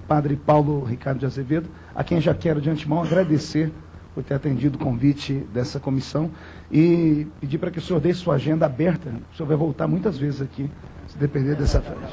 Padre Paulo Ricardo de Azevedo, a quem já quero de antemão agradecer por ter atendido o convite dessa comissão e pedir para que o senhor deixe sua agenda aberta. O senhor vai voltar muitas vezes aqui, se depender dessa frente.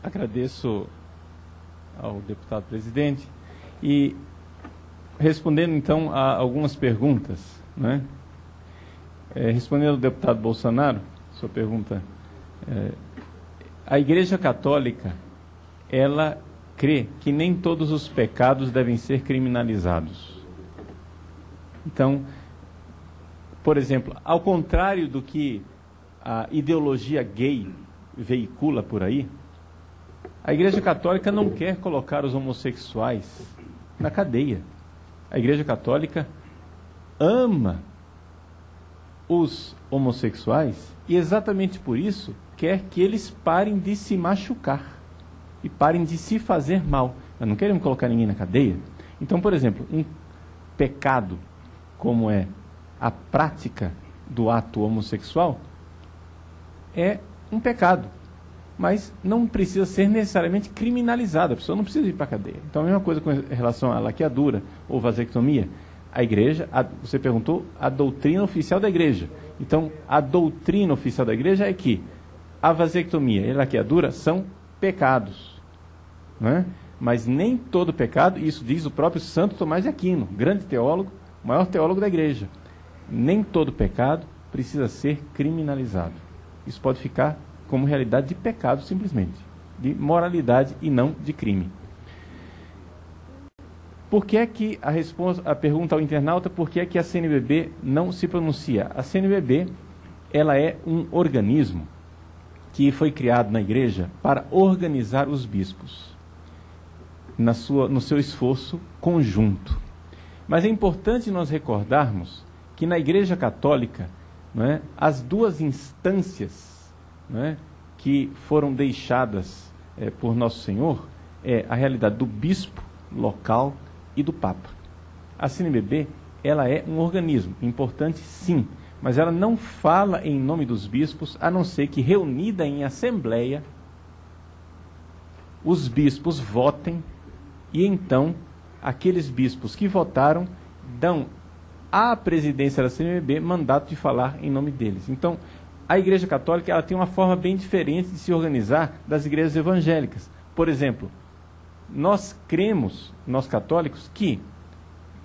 Agradeço ao deputado presidente e respondendo então a algumas perguntas, né? Respondendo ao deputado Bolsonaro, sua pergunta, a Igreja Católica, ela crê que nem todos os pecados devem ser criminalizados. Então, por exemplo, ao contrário do que a ideologia gay veicula por aí, a Igreja Católica não quer colocar os homossexuais na cadeia. A Igreja Católica ama os homossexuais e exatamente por isso quer que eles parem de se machucar e parem de se fazer mal. Nós não queremos colocar ninguém na cadeia. Então, por exemplo, um pecado como é a prática do ato homossexual é um pecado, mas não precisa ser necessariamente criminalizada. A pessoa não precisa ir para a cadeia. Então, a mesma coisa com relação à laqueadura ou vasectomia. A igreja, você perguntou, a doutrina oficial da igreja. Então, a doutrina oficial da igreja é que a vasectomia e a laqueadura são pecados, né? Mas nem todo pecado, isso diz o próprio Santo Tomás de Aquino, grande teólogo, maior teólogo da igreja. Nem todo pecado precisa ser criminalizado. Isso pode ficar como realidade de pecado simplesmente, de moralidade e não de crime. Por que é que a pergunta ao internauta, por que é que a CNBB não se pronuncia? A CNBB, ela é um organismo que foi criado na igreja para organizar os bispos no seu esforço conjunto. Mas é importante nós recordarmos que na Igreja Católica, não é, as duas instâncias, não é, que foram deixadas por Nosso Senhor é a realidade do bispo local e do Papa. A CNBB, ela é um organismo importante, sim, mas ela não fala em nome dos bispos, a não ser que reunida em assembleia, os bispos votem e então aqueles bispos que votaram dão à presidência da CNBB mandato de falar em nome deles. Então, a Igreja Católica, ela tem uma forma bem diferente de se organizar das igrejas evangélicas. Por exemplo, nós cremos, nós católicos, que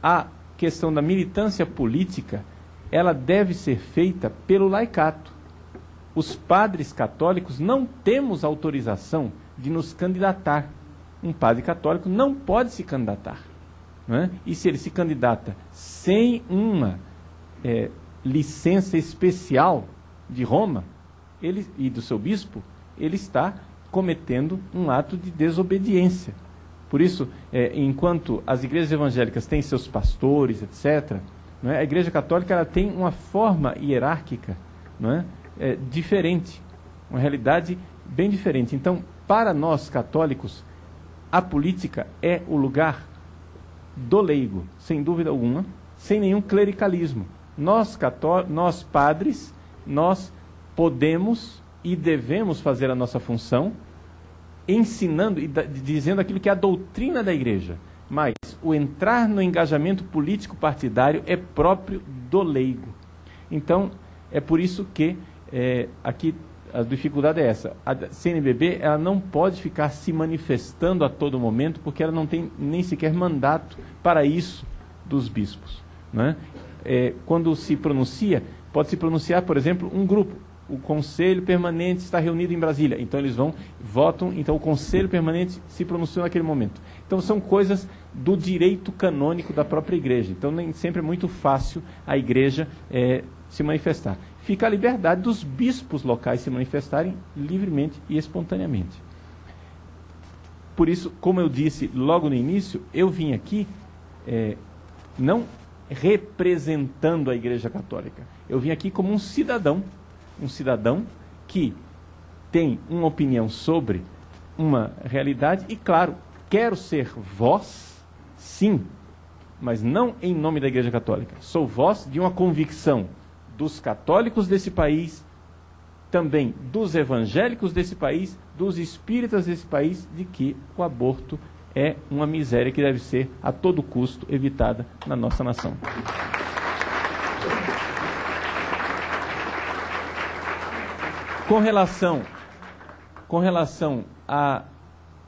a questão da militância política, ela deve ser feita pelo laicato. Os padres católicos não temos autorização de nos candidatar. Um padre católico não pode se candidatar, não é? E se ele se candidata sem uma licença especial de Roma e do seu bispo, ele está cometendo um ato de desobediência. Por isso, enquanto as igrejas evangélicas têm seus pastores, etc., não é? A Igreja Católica ela tem uma forma hierárquica, não é? Diferente, uma realidade bem diferente. Então, para nós católicos, a política é o lugar do leigo, sem dúvida alguma, sem nenhum clericalismo. Nós padres, nós podemos e devemos fazer a nossa função ensinando e dizendo aquilo que é a doutrina da igreja, mas o entrar no engajamento político partidário é próprio do leigo. Então, é por isso que aqui a dificuldade é essa. A CNBB, ela não pode ficar se manifestando a todo momento, porque ela não tem nem sequer mandato para isso dos bispos, né? Quando se pronuncia, pode se pronunciar, por exemplo, um grupo. O Conselho Permanente está reunido em Brasília. Então eles votam, então o Conselho Permanente se pronunciou naquele momento. Então são coisas do direito canônico da própria igreja. Então nem sempre é muito fácil a igreja se manifestar. Fica a liberdade dos bispos locais se manifestarem livremente e espontaneamente. Por isso, como eu disse logo no início, eu vim aqui não representando a Igreja Católica. Eu vim aqui como um cidadão que tem uma opinião sobre uma realidade e, claro, quero ser voz, sim, mas não em nome da Igreja Católica. Sou voz de uma convicção dos católicos desse país, também dos evangélicos desse país, dos espíritas desse país, de que o aborto é uma miséria que deve ser a todo custo evitada na nossa nação. Com relação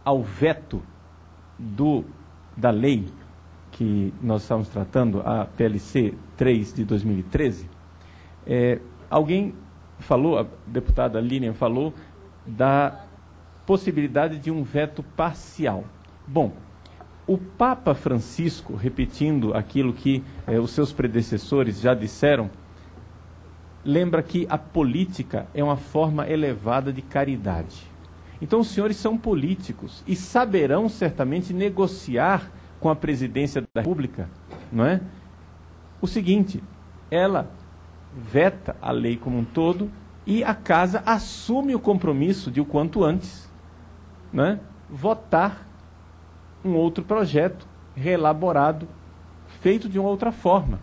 ao veto da lei que nós estamos tratando, a PLC 3 de 2013, alguém falou, a deputada Lilian falou, da possibilidade de um veto parcial. Bom, o Papa Francisco, repetindo aquilo que os seus predecessores já disseram, lembra que a política é uma forma elevada de caridade. Então os senhores são políticos e saberão certamente negociar com a presidência da República, não é? O seguinte, ela veta a lei como um todo e a casa assume o compromisso de o quanto antes, não é? Votar um outro projeto reelaborado, feito de uma outra forma,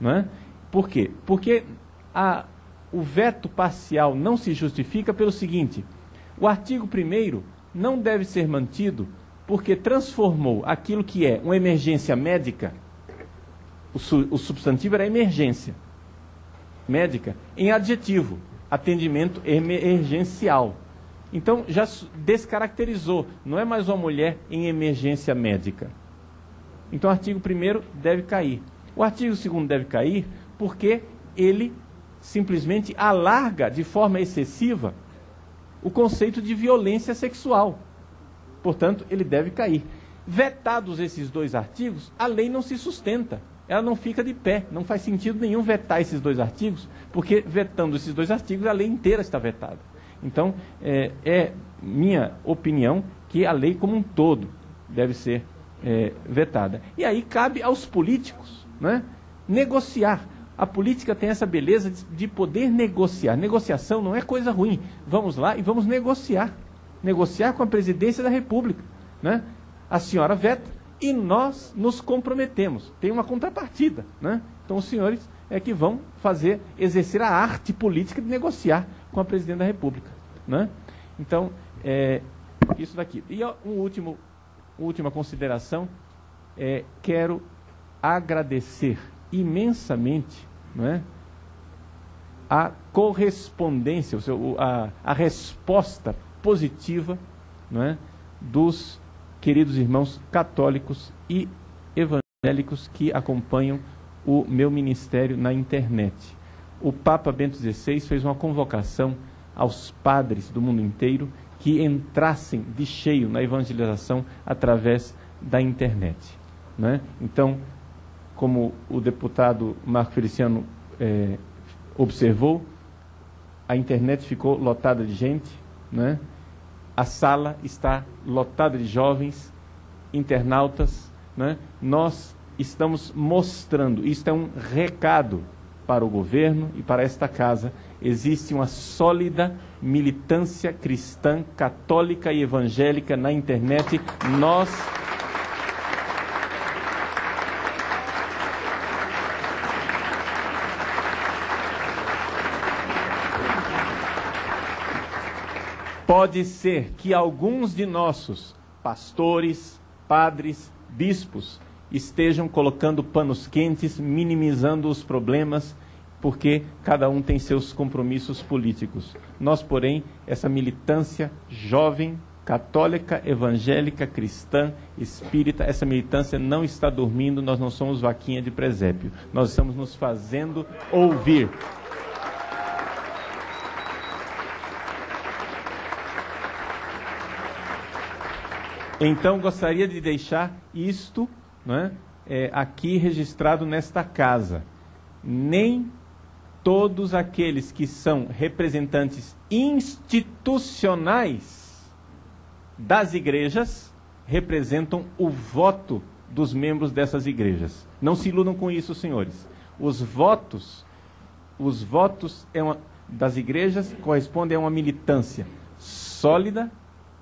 não é? Por quê? Porque o veto parcial não se justifica pelo seguinte: o artigo 1º não deve ser mantido porque transformou aquilo que é uma emergência médica, o substantivo era emergência médica, em adjetivo, atendimento emergencial. Então já descaracterizou, não é mais uma mulher em emergência médica. Então o artigo 1º deve cair. O artigo 2º deve cair porque ele simplesmente alarga de forma excessiva o conceito de violência sexual. Portanto, ele deve cair. Vetados esses dois artigos, a lei não se sustenta. Ela não fica de pé. Não faz sentido nenhum vetar esses dois artigos, porque vetando esses dois artigos, a lei inteira está vetada. Então, é minha opinião que a lei como um todo deve ser vetada. E aí cabe aos políticos, né, negociar. A política tem essa beleza de poder negociar. Negociação não é coisa ruim. Vamos lá e vamos negociar. Negociar com a presidência da República, né? A senhora veta e nós nos comprometemos. Tem uma contrapartida, né? Então os senhores é que vão exercer a arte política de negociar com a presidente da República, né? Então, isso daqui. E última consideração, quero agradecer imensamente, não é, a correspondência, a resposta positiva, não é, dos queridos irmãos católicos e evangélicos que acompanham o meu ministério na internet. O Papa Bento XVI fez uma convocação aos padres do mundo inteiro que entrassem de cheio na evangelização através da internet, não é? Então, como o deputado Marco Feliciano observou, a internet ficou lotada de gente, né? A sala está lotada de jovens, internautas, né? Nós estamos mostrando, isto é um recado para o governo e para esta casa, existe uma sólida militância cristã, católica e evangélica na internet. Nós pode ser que alguns de nossos pastores, padres, bispos estejam colocando panos quentes, minimizando os problemas, porque cada um tem seus compromissos políticos. Nós, porém, essa militância jovem, católica, evangélica, cristã, espírita, essa militância não está dormindo, nós não somos vaquinha de presépio. Nós estamos nos fazendo ouvir. Então, gostaria de deixar isto, né, aqui registrado nesta casa. Nem todos aqueles que são representantes institucionais das igrejas representam o voto dos membros dessas igrejas. Não se iludam com isso, senhores. Os votos das igrejas correspondem a uma militância sólida,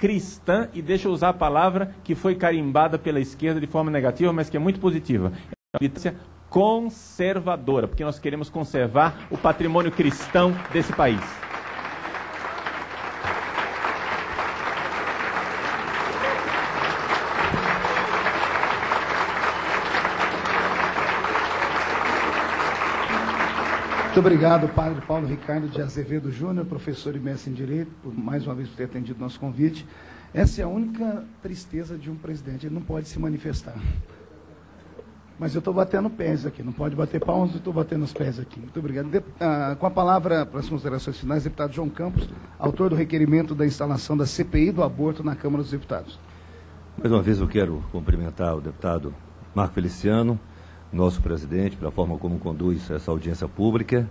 cristã, e deixa eu usar a palavra que foi carimbada pela esquerda de forma negativa, mas que é muito positiva. É uma militância conservadora, porque nós queremos conservar o patrimônio cristão desse país. Muito obrigado, padre Paulo Ricardo de Azevedo Júnior, professor e mestre em Direito, por mais uma vez por ter atendido nosso convite. Essa é a única tristeza de um presidente, ele não pode se manifestar. Mas eu estou batendo pés aqui, não pode bater palmas, eu estou batendo os pés aqui. Muito obrigado. Com a palavra para as considerações finais, deputado João Campos, autor do requerimento da instalação da CPI do aborto na Câmara dos Deputados. Mais uma vez eu quero cumprimentar o deputado Marco Feliciano, nosso presidente, pela forma como conduz essa audiência pública.